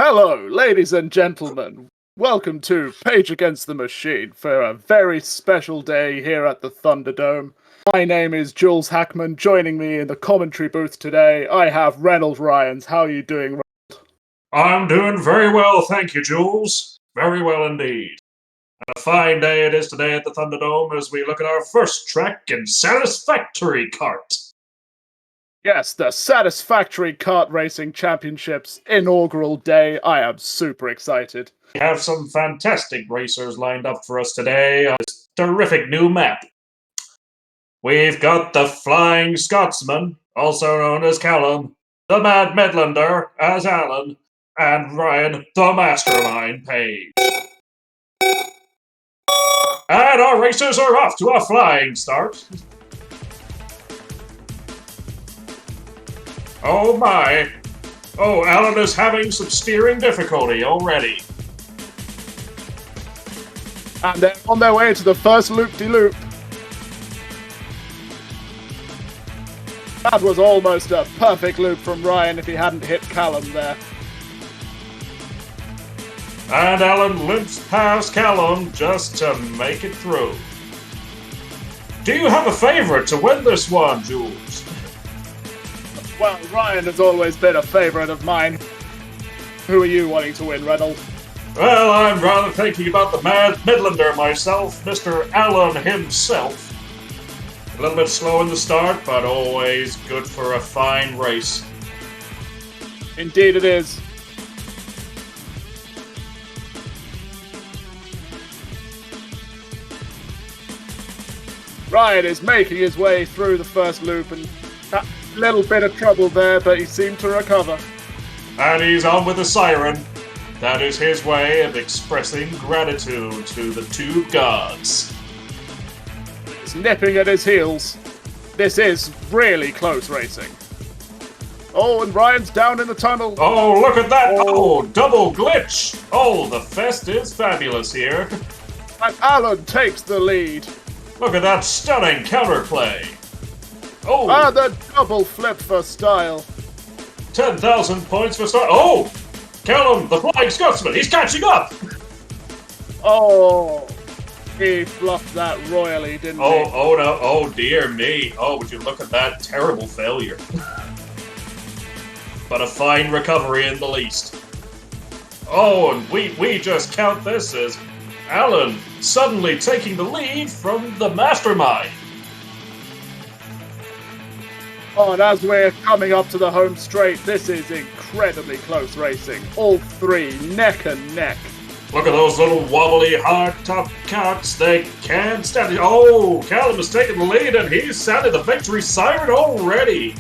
Hello, ladies and gentlemen. Welcome to Page Against the Machine for a very special day here at the Thunderdome. My name is Jules Hackman. Joining me in the commentary booth today, I have Reynolds Ryans. How are you doing, Reynolds? I'm doing very well, thank you, Jules. Very well indeed. A fine day it is today at the Thunderdome as we look at our first track in Satisfactory Kart. Yes, the Satisfactory Kart Racing Championships inaugural day. I am super excited. We have some fantastic racers lined up for us today on this terrific new map. We've got the Flying Scotsman, also known as Callum, the Mad Midlander as Alan, and Ryan, the Mastermind Page. And our racers are off to a flying start. Oh my. Oh, Alan is having some steering difficulty already. And they're on their way to the first loop-de-loop. That was almost a perfect loop from Ryan if he hadn't hit Callum there. And Alan limps past Callum just to make it through. Do you have a favourite to win this one, Jules? Well, Ryan has always been a favourite of mine. Who are you wanting to win, Reynolds? Well, I'm rather thinking about the Mad Midlander myself, Mr. Alan himself. A little bit slow in the start, but always good for a fine race. Indeed it is. Ryan is making his way through the first loop and a little bit of trouble there, but he seemed to recover. And he's on with the siren. That is his way of expressing gratitude to the two gods. He's nipping at his heels. This is really close racing. Oh, and Ryan's down in the tunnel. Oh, look at that! Oh, double glitch! Oh, the fest is fabulous here. And Alan takes the lead. Look at that stunning counterplay. Oh! And the double flip for style. 10,000 points for start. Oh! Callum, the Flying Scotsman, he's catching up! Oh, he fluffed that royally, didn't he? Oh no, oh dear me. Oh, would you look at that terrible failure. But a fine recovery in the least. Oh, and we just count this as Alan suddenly taking the lead from the Mastermind. Oh, and as we're coming up to the home straight, this is incredibly close racing. All three neck and neck. Look at those little wobbly hard-top carts. They can't stand it. Oh, Callum has taken the lead and he's sounded the victory siren already.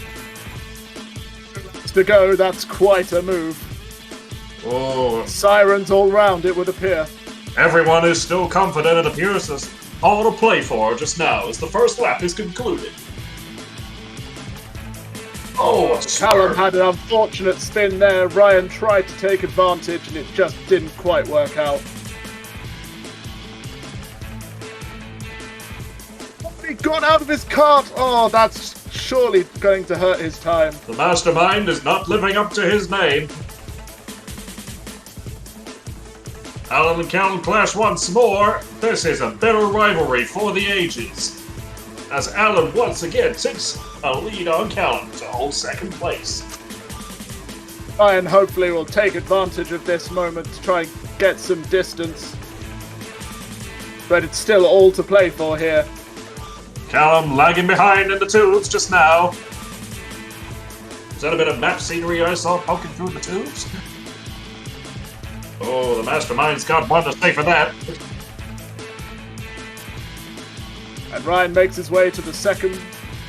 To go, that's quite a move. Oh. Sirens all round, it would appear. Everyone is still confident. It appears there's all to play for just now as the first lap is concluded. Oh, Callum had an unfortunate spin there. Ryan tried to take advantage and it just didn't quite work out. He got out of his cart! Oh, that's surely going to hurt his time. The Mastermind is not living up to his name. Alan and Callum clash once more. This is a bitter rivalry for the ages. As Alan once again takes a lead on Callum to hold second place. Ryan hopefully will take advantage of this moment to try and get some distance. But it's still all to play for here. Callum lagging behind in the tubes just now. Is that a bit of map scenery I saw poking through the tubes? Oh, the Mastermind's got one to say for that. And Ryan makes his way to the second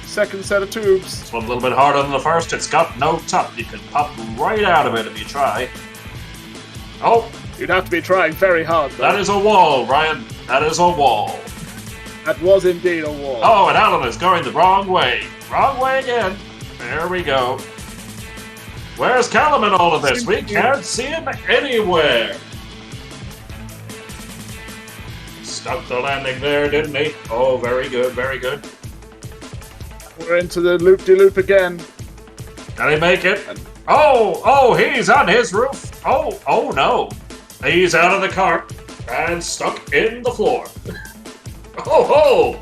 set of tubes. This one's a little bit harder than the first. It's got no top. You can pop right out of it if you try. Oh! You'd have to be trying very hard, though. That is a wall, Ryan. That is a wall. That was indeed a wall. Oh, and Alan is going the wrong way. Wrong way again. There we go. Where's Callum in all of this? We can't see him anywhere. Stuck the landing there, didn't he? Oh, very good, very good. We're into the loop-de-loop again. Can he make it? Oh, he's on his roof. Oh no! He's out of the cart and stuck in the floor. Oh ho!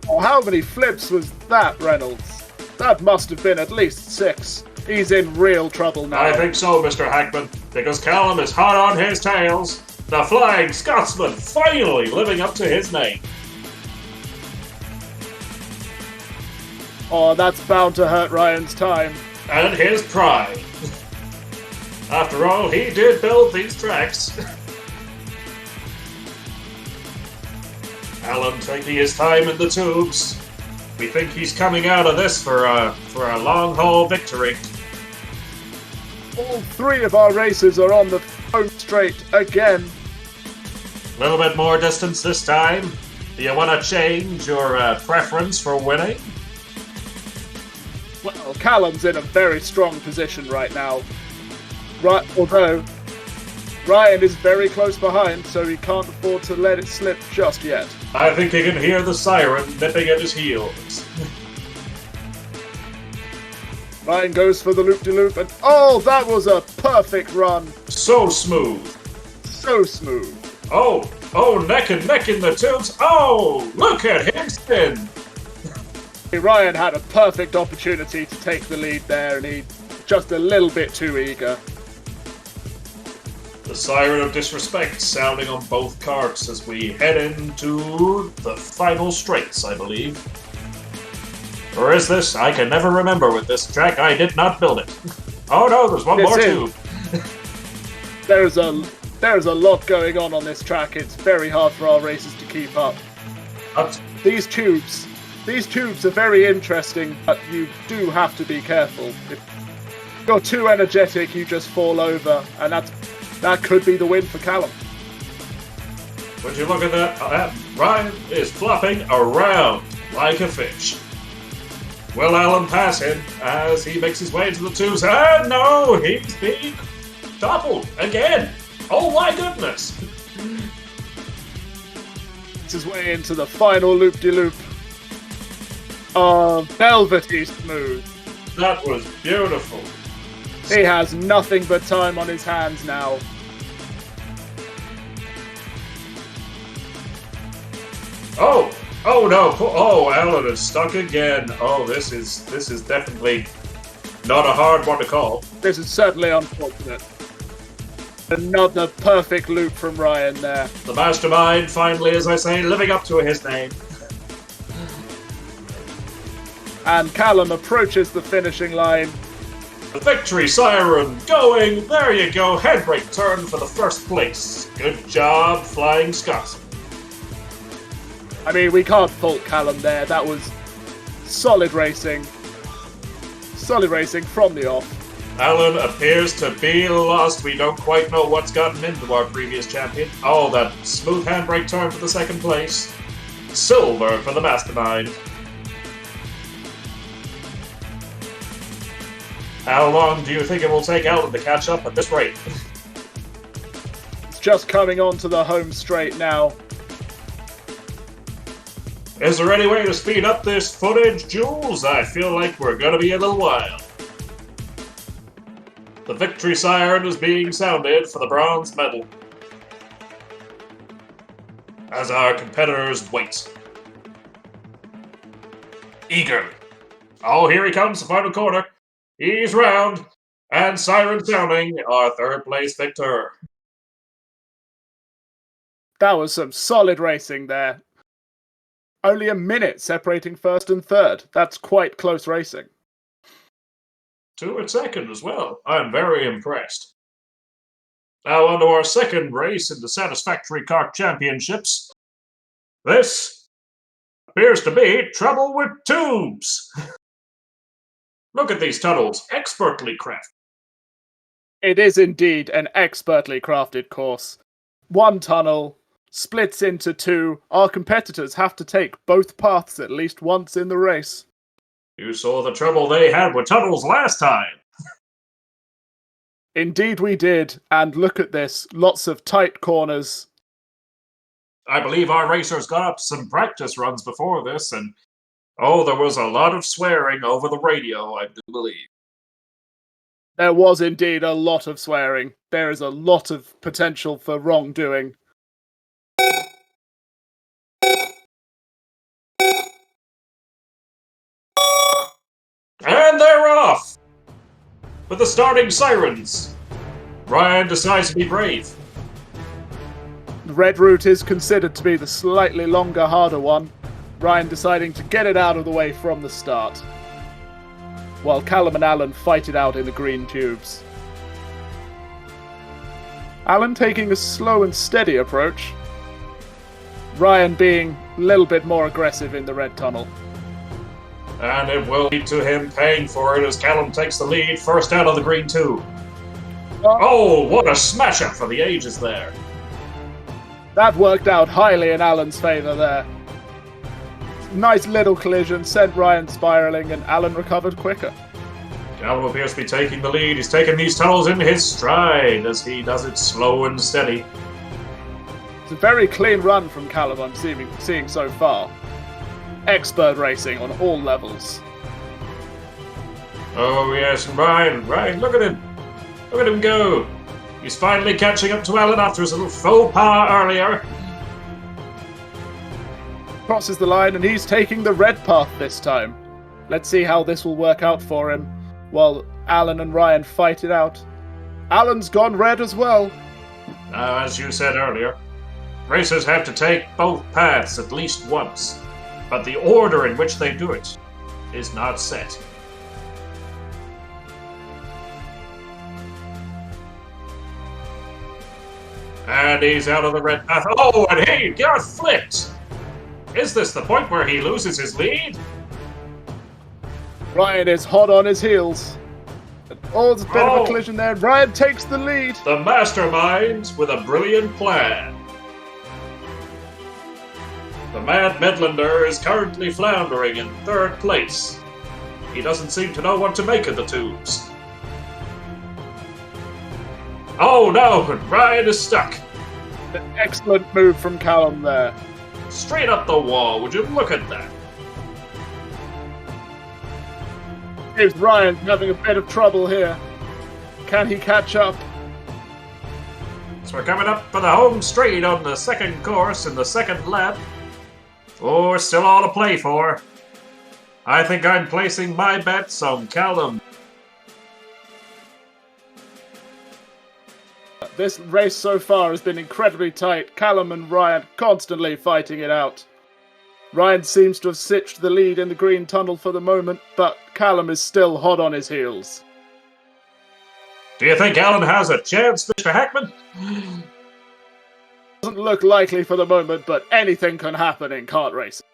Wow, how many flips was that, Reynolds? That must have been at least 6. He's in real trouble now. I think so, Mr. Hackman, because Callum is hot on his tails. The Flying Scotsman finally living up to his name. Oh, that's bound to hurt Ryan's time. And his pride. After all, he did build these tracks. Alan taking his time in the tubes. We think he's coming out of this for a long-haul victory. All 3 of our racers are on the home straight again. A little bit more distance this time. Do you want to change your preference for winning? Well, Callum's in a very strong position right now. Right, although Ryan is very close behind, so he can't afford to let it slip just yet. I think he can hear the siren nipping at his heels. Ryan goes for the loop-de-loop, and oh, that was a perfect run. So smooth. So smooth. Oh, neck and neck in the tubes. Oh, look at him spin. Ryan had a perfect opportunity to take the lead there, and he just a little bit too eager. The siren of disrespect sounding on both carts as we head into the final straights, I believe. Or is this? I can never remember with this track. I did not build it. Oh no, there's one more tube. There's a lot going on this track. It's very hard for our racers to keep up. These tubes are very interesting, but you do have to be careful. If you're too energetic, you just fall over, and that could be the win for Callum. Would you look at that? Ryan is flopping around like a fish. Will Alan pass him as he makes his way into the tubes? Ah, no! He's being toppled again! Oh my goodness! It's his way into the final loop-de-loop. Oh, velvety smooth. That was beautiful. He has nothing but time on his hands now. Oh no! Oh, Alan is stuck again. Oh, this is definitely not a hard one to call. This is certainly unfortunate. Another perfect loop from Ryan there. The mastermind finally, as I say, living up to his name. And Callum approaches the finishing line. The victory siren going. There you go. Headbrake turn for the first place. Good job, Flying Scotsman. I mean, we can't fault Callum there. That was solid racing. Solid racing from the off. Alan appears to be lost. We don't quite know what's gotten into our previous champion. Oh, that smooth handbrake turn for the second place. Silver for the mastermind. How long do you think it will take Alan to catch up at this rate? It's just coming onto the home straight now. Is there any way to speed up this footage, Jules? I feel like we're gonna be a little while. The victory siren is being sounded for the bronze medal. As our competitors wait. Eagerly. Oh, here he comes, the final corner. He's round, and siren sounding, our third place victor. That was some solid racing there. Only a minute separating first and third. That's quite close racing. 2 at second as well. I'm very impressed. Now on to our second race in the Satisfactory Kart Championships. This appears to be trouble with tubes. Look at these tunnels, expertly crafted. It is indeed an expertly crafted course. One tunnel splits into 2. Our competitors have to take both paths at least once in the race. You saw the trouble they had with tunnels last time. Indeed we did, and look at this. Lots of tight corners. I believe our racers got up some practice runs before this, and oh, there was a lot of swearing over the radio, I do believe. There was indeed a lot of swearing. There is a lot of potential for wrongdoing. And they're off! With the starting sirens, Ryan decides to be brave. The red route is considered to be the slightly longer, harder one, Ryan deciding to get it out of the way from the start, while Callum and Alan fight it out in the green tubes. Alan taking a slow and steady approach, Ryan being a little bit more aggressive in the red tunnel. And it will lead to him paying for it as Callum takes the lead first out of the green tube. Oh, what a smash-up for the ages there. That worked out highly in Alan's favour there. Nice little collision sent Ryan spiralling and Alan recovered quicker. Callum appears to be taking the lead. He's taken these tunnels in his stride as he does it slow and steady. It's a very clean run from Callum I'm seeing so far. Expert racing on all levels. Oh yes, and Ryan, look at him. Look at him go. He's finally catching up to Alan after his little faux pas earlier. Crosses the line and he's taking the red path this time. Let's see how this will work out for him while Alan and Ryan fight it out. Alan's gone red as well. Now, as you said earlier, racers have to take both paths at least once, but the order in which they do it is not set. And he's out of the red path. Oh, and he got flipped! Is this the point where he loses his lead? Ryan is hot on his heels. Oh, there's a bit of a collision there. Ryan takes the lead. The mastermind with a brilliant plan. The Mad Midlander is currently floundering in third place. He doesn't seem to know what to make of the tubes. Oh no, Ryan is stuck. An excellent move from Callum there. Straight up the wall, would you look at that? Here's Ryan having a bit of trouble here. Can he catch up? So we're coming up for the home straight on the second course in the second lap. Oh, still all to play for. I think I'm placing my bets on Callum. This race so far has been incredibly tight. Callum and Ryan constantly fighting it out. Ryan seems to have cinched the lead in the green tunnel for the moment, but Callum is still hot on his heels. Do you think Alan has a chance, Mr. Hackman? Doesn't look likely for the moment, but anything can happen in kart racing.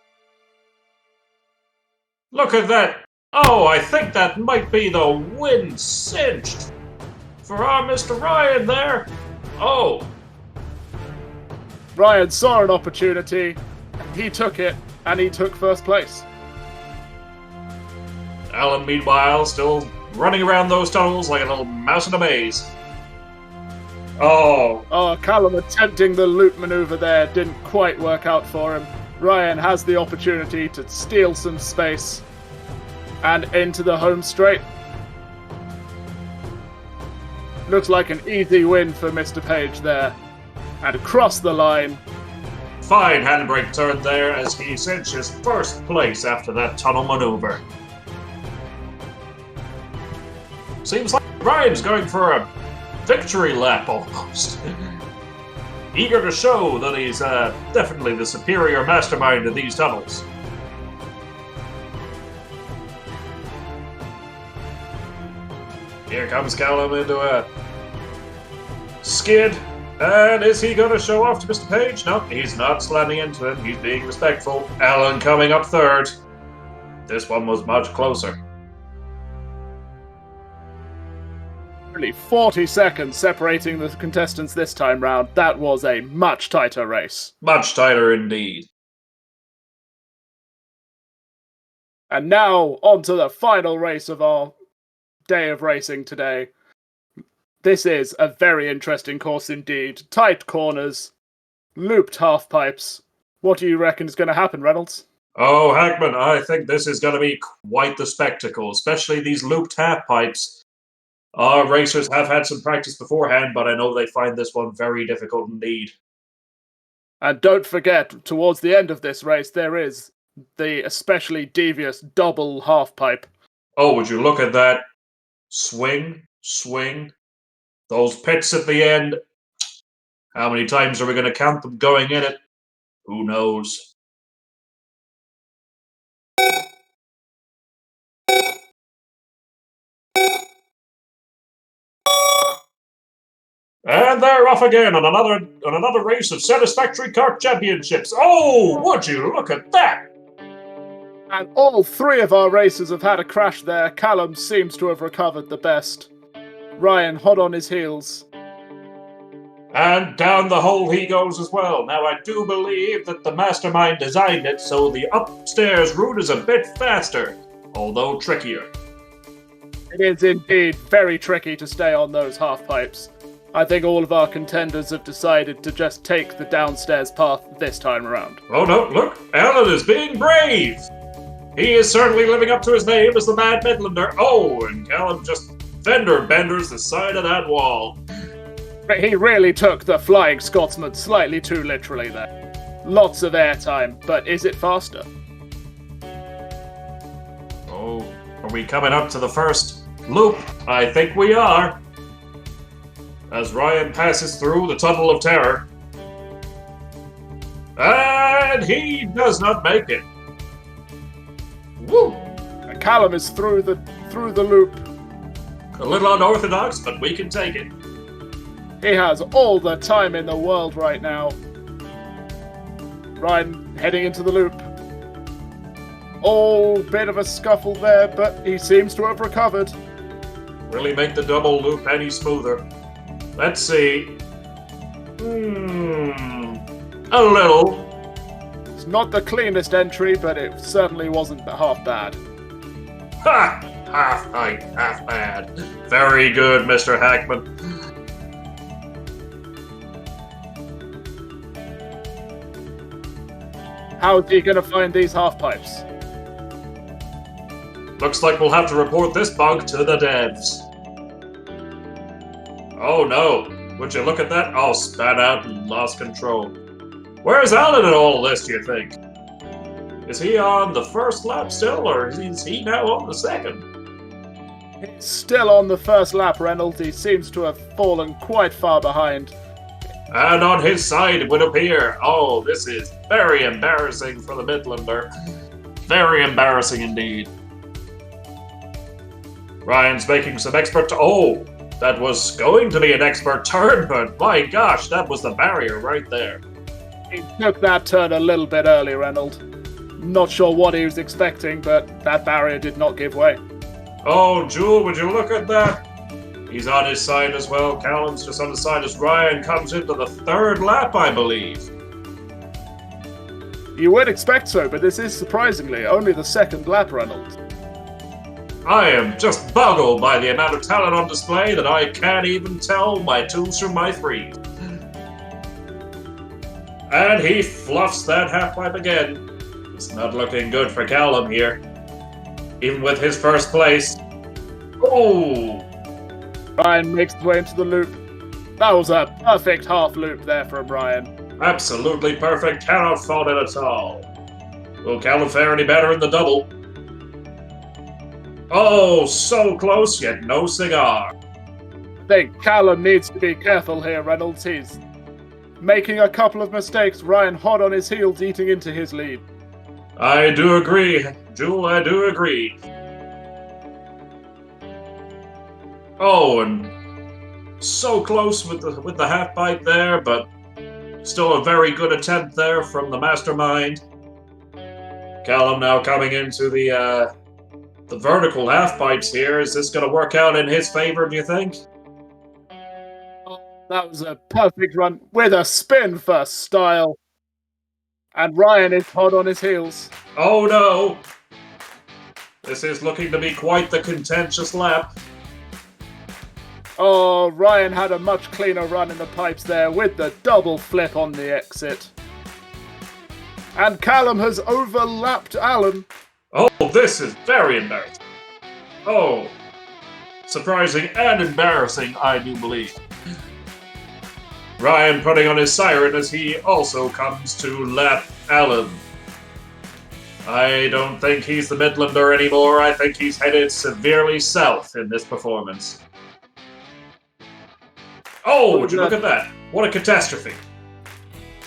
Look at that. Oh, I think that might be the win cinched for our Mr. Ryan there. Oh. Ryan saw an opportunity, he took it, and he took first place. Alan, meanwhile, still running around those tunnels like a little mouse in a maze. Oh, Callum attempting the loop maneuver there didn't quite work out for him. Ryan has the opportunity to steal some space and into the home straight. Looks like an easy win for Mr. Page there. And across the line. Fine handbrake turn there as he cinches first place after that tunnel maneuver. Seems like Ryan's going for a victory lap almost. Eager to show that he's definitely the superior mastermind of these tunnels. Here comes Callum into a skid. And is he going to show off to Mr. Page? No, he's not slamming into him. He's being respectful. Alan coming up third. This one was much closer. Really 40 seconds separating the contestants this time round. That was a much tighter race. Much tighter indeed. And now, on to the final race of our day of racing today. This is a very interesting course indeed. Tight corners, looped half-pipes. What do you reckon is going to happen, Reynolds? Oh, Hackman, I think this is going to be quite the spectacle, especially these looped half-pipes. Our racers have had some practice beforehand, but I know they find this one very difficult indeed. And don't forget, towards the end of this race, there is the especially devious double half-pipe. Oh, would you look at that? Swing, swing. Those pits at the end. How many times are we going to count them going in it? Who knows? And they're off again on another race of Satisfactory Kart Championships. Oh, would you look at that? And all three of our racers have had a crash there. Callum seems to have recovered the best. Ryan hot on his heels. And down the hole he goes as well. Now, I do believe that the mastermind designed it so the upstairs route is a bit faster, although trickier. It is indeed very tricky to stay on those half-pipes. I think all of our contenders have decided to just take the downstairs path this time around. Oh no, look, Alan is being brave! He is certainly living up to his name as the Mad Midlander. Oh, and Callum just fender benders the side of that wall. He really took the Flying Scotsman slightly too literally there. Lots of airtime, but is it faster? Oh, are we coming up to the first loop? I think we are. As Ryan passes through the Tunnel of Terror. And he does not make it. Woo! And Callum is through the loop. A little unorthodox, but we can take it. He has all the time in the world right now. Ryan heading into the loop. Oh, bit of a scuffle there, but he seems to have recovered. Really make the double loop any smoother. Let's see. A little. It's not the cleanest entry, but it certainly wasn't half bad. Ha! Half right, half bad. Very good, Mr. Hackman. How is he going to find these half-pipes? Looks like we'll have to report this bug to the devs. Oh no, would you look at that? Oh, spat out and lost control. Where's Alan in all this, do you think? Is he on the first lap still, or is he now on the second? He's still on the first lap, Reynolds. He seems to have fallen quite far behind. And on his side, it would appear. Oh, this is very embarrassing for the Midlander. Very embarrassing indeed. Ryan's making some expert... Oh! That was going to be an expert turn, but my gosh, that was the barrier right there. He took that turn a little bit early, Reynolds. Not sure what he was expecting, but that barrier did not give way. Oh, Jewel, would you look at that? He's on his side as well. Callum's just on the side as Ryan comes into the third lap, I believe. You would expect so, but this is surprisingly only the second lap, Reynolds. I am just boggled by the amount of talent on display that I can't even tell my twos from my threes. And he fluffs that half-pipe again. It's not looking good for Callum here. Even with his first place. Oh! Ryan makes his way into the loop. That was a perfect half loop there from Ryan. Absolutely perfect. Cannot fault it at all. Will Callum fare any better in the double? Oh, so close, yet no cigar. I think Callum needs to be careful here, Reynolds. He's making a couple of mistakes. Ryan hot on his heels, eating into his lead. I do agree, Jewel, I do agree. Oh, and so close with the half-pipe there, but still a very good attempt there from the mastermind. Callum now coming into the vertical half-pipes here. Is this going to work out in his favor, do you think? Oh, that was a perfect run with a spin for style. And Ryan is hot on his heels. Oh no! This is looking to be quite the contentious lap. Oh, Ryan had a much cleaner run in the pipes there with the double flip on the exit. And Callum has overlapped Alan. Oh, this is very embarrassing. Oh. surprising and embarrassing, I do believe. Ryan putting on his siren as he also comes to lap Alan. I don't think he's the Midlander anymore. I think he's headed severely south in this performance. Oh, would you look at that? What a catastrophe.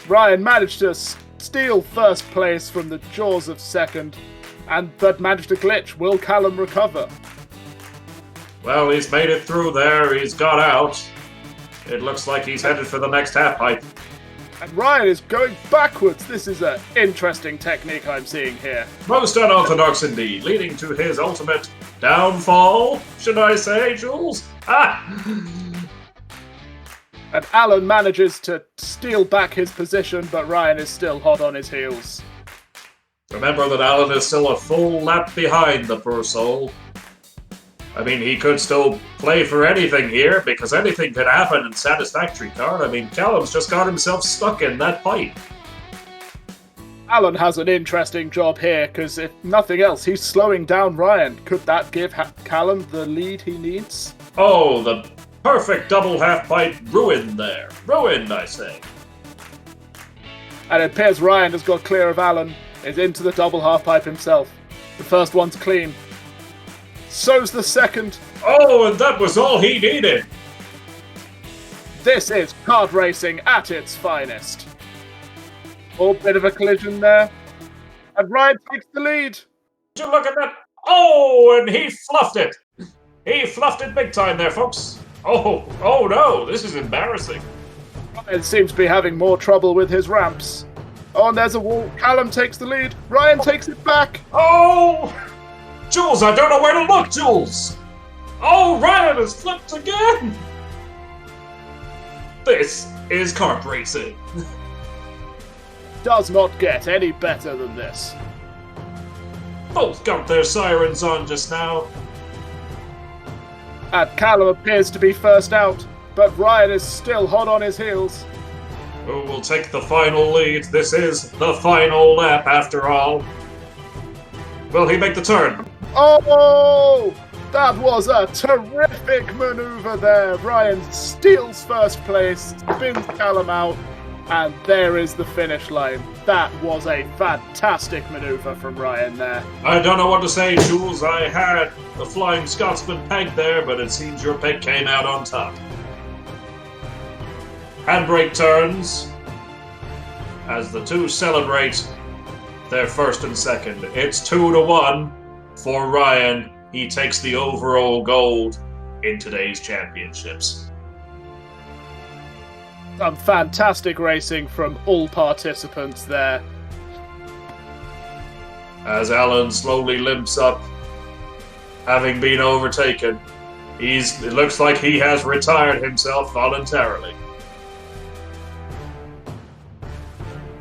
Ryan managed to steal first place from the jaws of second, but managed to glitch. Will Callum recover? Well, he's made it through there. He's got out. It looks like he's headed for the next half-pipe. And Ryan is going backwards. This is an interesting technique I'm seeing here. Most unorthodox indeed, leading to his ultimate downfall, should I say, Jules? And Alan manages to steal back his position, but Ryan is still hot on his heels. Remember that Alan is still a full lap behind the poor soul. I mean, he could still play for anything here, because anything could happen in Satisfactory card. I mean, Callum's just got himself stuck in that pipe. Alan has an interesting job here, because if nothing else, he's slowing down Ryan. Could that give Callum the lead he needs? Oh, the perfect double half-pipe ruined there. Ruined, I say. And it appears Ryan has got clear of Alan, is into the double half-pipe himself. The first one's clean. So's the second. Oh, and that was all he needed. This is kart racing at its finest. Oh, bit of a collision there. And Ryan takes the lead. Would you look at that? Oh, and he fluffed it. He fluffed it big time there, folks. Oh no, this is embarrassing. Ryan seems to be having more trouble with his ramps. Oh, and there's a wall. Callum takes the lead. Ryan takes it back. Oh! Jules, I don't know where to look, Jules! Oh, Ryan has flipped again! This is kart racing. Does not get any better than this. Both got their sirens on just now. And Callum appears to be first out, but Ryan is still hot on his heels. Who will take the final lead? This is the final lap, after all. Will he make the turn? Oh! That was a terrific maneuver there. Ryan steals first place, spins Callum out, and there is the finish line. That was a fantastic maneuver from Ryan there. I don't know what to say, Jules. I had the Flying Scotsman pegged there, but it seems your pick came out on top. Handbrake turns as the two celebrate their first and second. It's 2-1 for Ryan. He takes the overall gold in today's championships. Some fantastic racing from all participants there. As Alan slowly limps up, having been overtaken, it looks like he has retired himself voluntarily.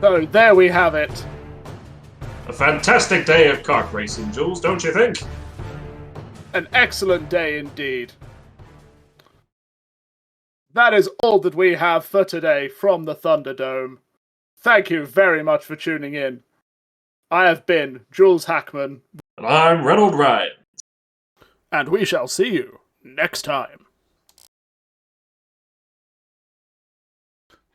So there we have it. A fantastic day of kart racing, Jules, don't you think? An excellent day indeed. That is all that we have for today from the Thunderdome. Thank you very much for tuning in. I have been Jules Hackman. And I'm Reynold Ryan. And we shall see you next time.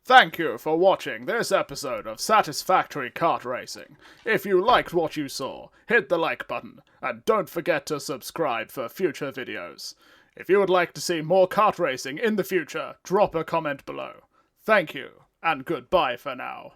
Thank you for watching this episode of Satisfactory Kart Racing. If you liked what you saw, hit the like button, and don't forget to subscribe for future videos. If you would like to see more kart racing in the future, drop a comment below. Thank you, and goodbye for now.